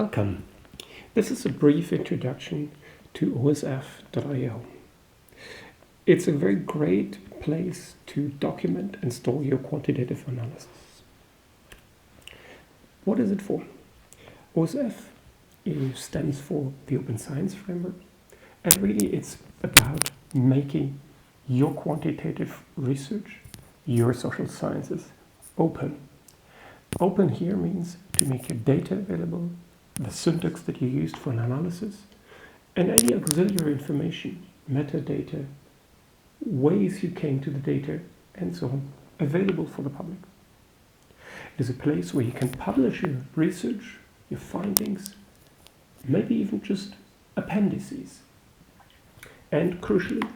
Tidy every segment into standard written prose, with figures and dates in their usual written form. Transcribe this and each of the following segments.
Welcome. This is a brief introduction to osf.io. It's a very great place to document and store your quantitative analysis. What is it for? OSF stands for the Open Science Framework, and really it's about making your quantitative research, your social sciences, open. Open here means to make your data available, the syntax that you used for an analysis, and any auxiliary information, metadata, ways you came to the data, and so on, available for the public. It is a place where you can publish your research, your findings, maybe even just appendices, and crucially,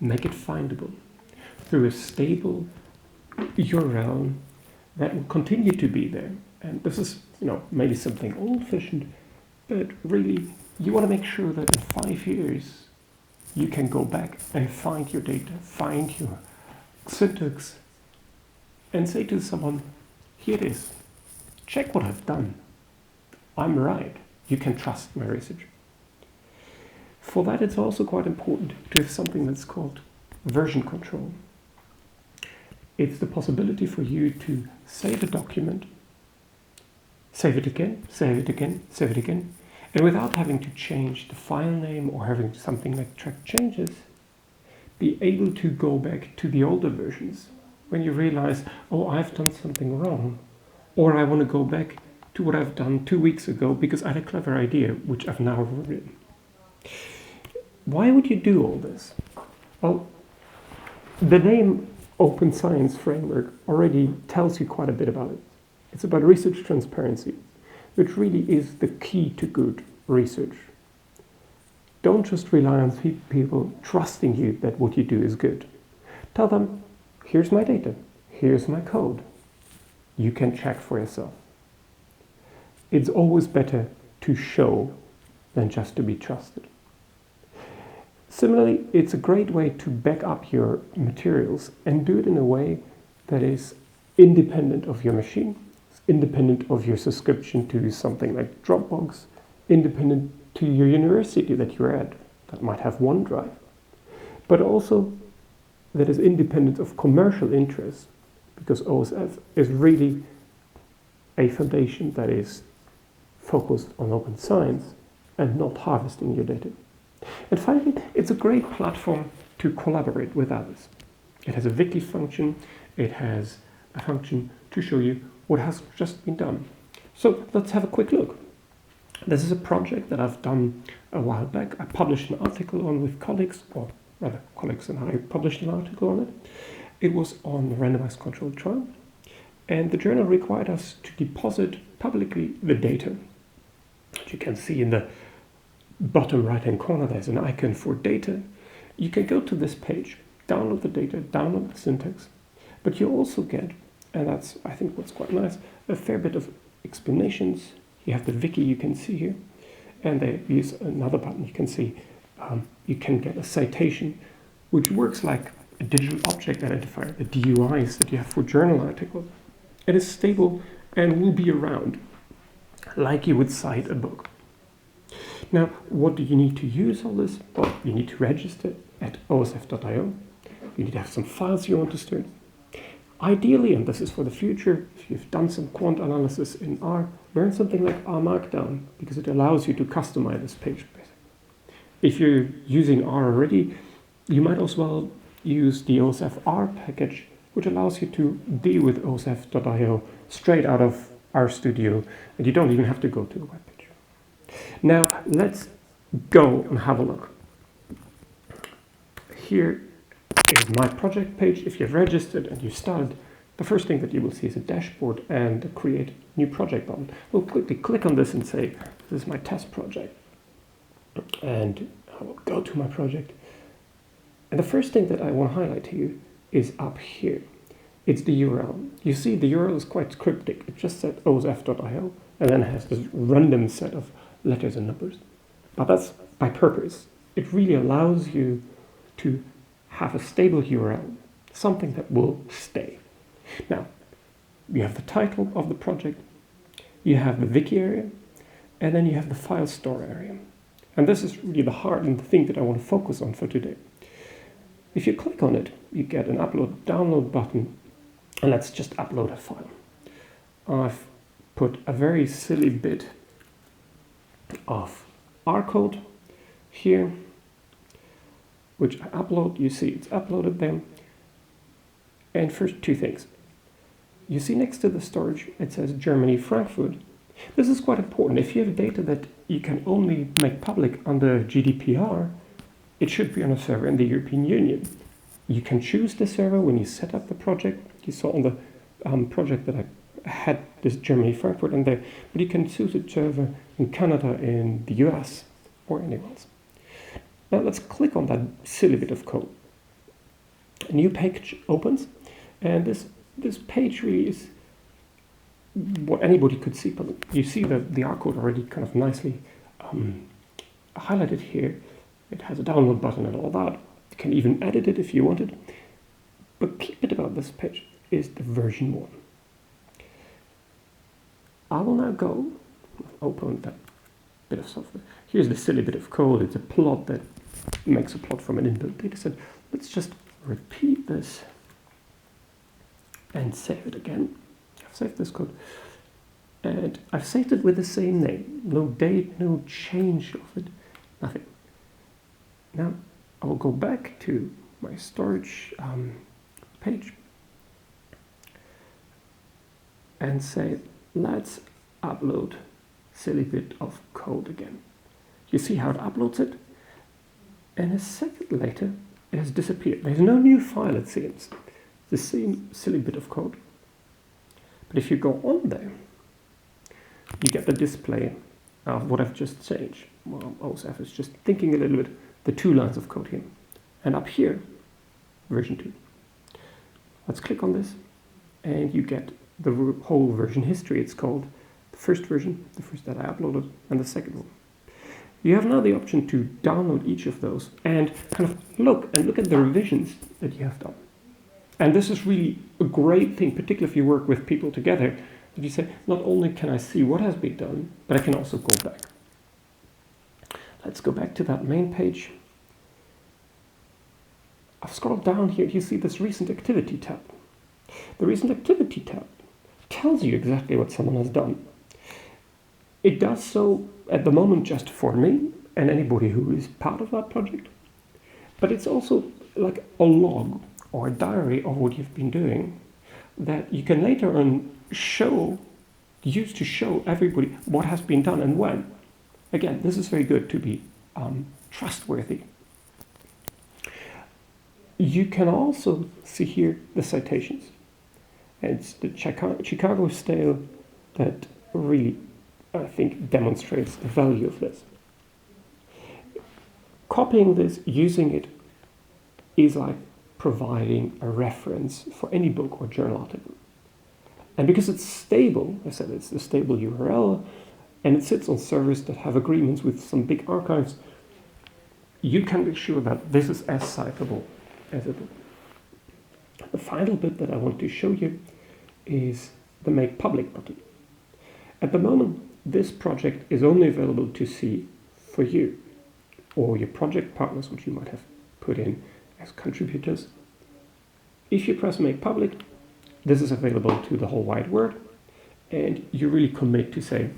make it findable through a stable URL that will continue to be there. And this is, maybe something old-fashioned, but really, you want to make sure that in 5 years, you can go back and find your data, find your syntax, and say to someone, here it is, check what I've done. I'm right, you can trust my research. For that, it's also quite important to have something that's called version control. It's the possibility for you to save a document, save it again, save it again, save it again, and without having to change the file name or having something like track changes, be able to go back to the older versions when you realize, oh, I've done something wrong, or I want to go back to what I've done 2 weeks ago because I had a clever idea, which I've now written. Why would you do all this? Well, the name Open Science Framework already tells you quite a bit about it. It's about research transparency, which really is the key to good research. Don't just rely on people trusting you that what you do is good. Tell them, here's my data, here's my code. You can check for yourself. It's always better to show than just to be trusted. Similarly, it's a great way to back up your materials and do it in a way that is independent of your machine, independent of your subscription to something like Dropbox, independent to your university that you're at, that might have OneDrive, but also that is independent of commercial interests, because OSF is really a foundation that is focused on open science and not harvesting your data. And finally, it's a great platform to collaborate with others. It has a wiki function, it has a function to show you what has just been done. So let's have a quick look. This is a project that I've done a while back. I published an article on with colleagues, or rather colleagues and I published an article on it. It was on the randomized controlled trial, and the journal required us to deposit publicly the data. As you can see in the bottom right-hand corner, there's an icon for data. You can go to this page, download the data, download the syntax, but you also get, and that's, I think, what's quite nice, a fair bit of explanations. You have the wiki you can see here, and they use another button you can see. You can get a citation, which works like a digital object identifier, the DUIs that you have for journal articles. It is stable and will be around, like you would cite a book. Now, what do you need to use all this? Well, you need to register at osf.io. You need to have some files you want to start. Ideally, and this is for the future, if you've done some quant analysis in R, learn something like R Markdown, because it allows you to customize this page. If you're using R already, you might as well use the osfr package, which allows you to deal with osf.io straight out of RStudio, and you don't even have to go to the web page. Now, let's go and have a look. Here is my project page. If you've registered and you started, the first thing that you will see is a dashboard and the create new project button. We'll quickly click on this and say, this is my test project. And I will go to my project. And the first thing that I want to highlight to you is up here. It's the URL. You see the URL is quite cryptic. It just said osf.io and then it has this random set of letters and numbers. But that's by purpose. It really allows you to have a stable URL, something that will stay. Now, you have the title of the project, you have the wiki area, and then you have the file store area. And this is really the heart and the thing that I want to focus on for today. If you click on it, you get an upload download button, and let's just upload a file. I've put a very silly bit of R code here, which I upload. You see it's uploaded there. And first, two things. You see next to the storage, it says Germany, Frankfurt. This is quite important. If you have data that you can only make public under GDPR, it should be on a server in the European Union. You can choose the server when you set up the project. You saw on the project that I had this Germany, Frankfurt in there, but you can choose a server in Canada, in the US, or anywhere else. Now let's click on that silly bit of code. A new page opens, and this page really is what anybody could see. But you see the R code already kind of nicely highlighted here. It has a download button and all that. You can even edit it if you wanted. But key bit about this page is the version 1. I will now go open that bit of software. Here's the silly bit of code. It's a plot that makes a plot from an inbuilt dataset. Let's just repeat this and save it again. I've saved this code, and I've saved it with the same name. No date, no change of it, nothing. Now I will go back to my storage page and say, let's upload silly bit of code again. You see how it uploads it? And a second later, it has disappeared. There's no new file, it seems. The same silly bit of code. But if you go on there, you get the display of what I've just changed. Well, osfr is just thinking a little bit, the 2 lines of code here. And up here, version 2. Let's click on this, and you get the whole version history. It's called the first version, the first that I uploaded, and the second one. You have now the option to download each of those and kind of look at the revisions that you have done. And this is really a great thing, particularly if you work with people together, that you say, not only can I see what has been done, but I can also go back. Let's go back to that main page. I've scrolled down here, you see this recent activity tab. The recent activity tab tells you exactly what someone has done. It does so at the moment just for me and anybody who is part of that project. But it's also like a log or a diary of what you've been doing that you can later on use to show everybody what has been done and when. Again, this is very good to be trustworthy. You can also see here the citations. It's the Chicago style that really, I think, demonstrates the value of this. Copying this, using it, is like providing a reference for any book or journal article. And because it's stable, I said it's a stable URL, and it sits on servers that have agreements with some big archives, you can be sure that this is as citable as a book. The final bit that I want to show you is the Make Public button. At the moment, this project is only available to see for you or your project partners, which you might have put in as contributors. If you press Make Public, this is available to the whole wide world, and you really commit to say,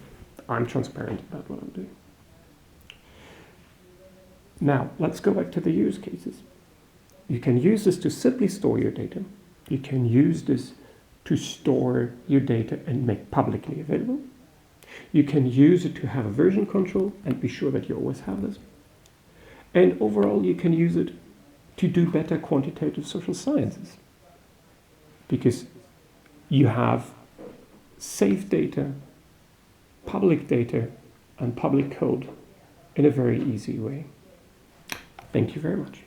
I'm transparent about what I'm doing. Now, let's go back to the use cases. You can use this to simply store your data. You can use this to store your data and make publicly available. You can use it to have a version control and be sure that you always have this. And overall, you can use it to do better quantitative social sciences, because you have safe data, public data, and public code in a very easy way. Thank you very much.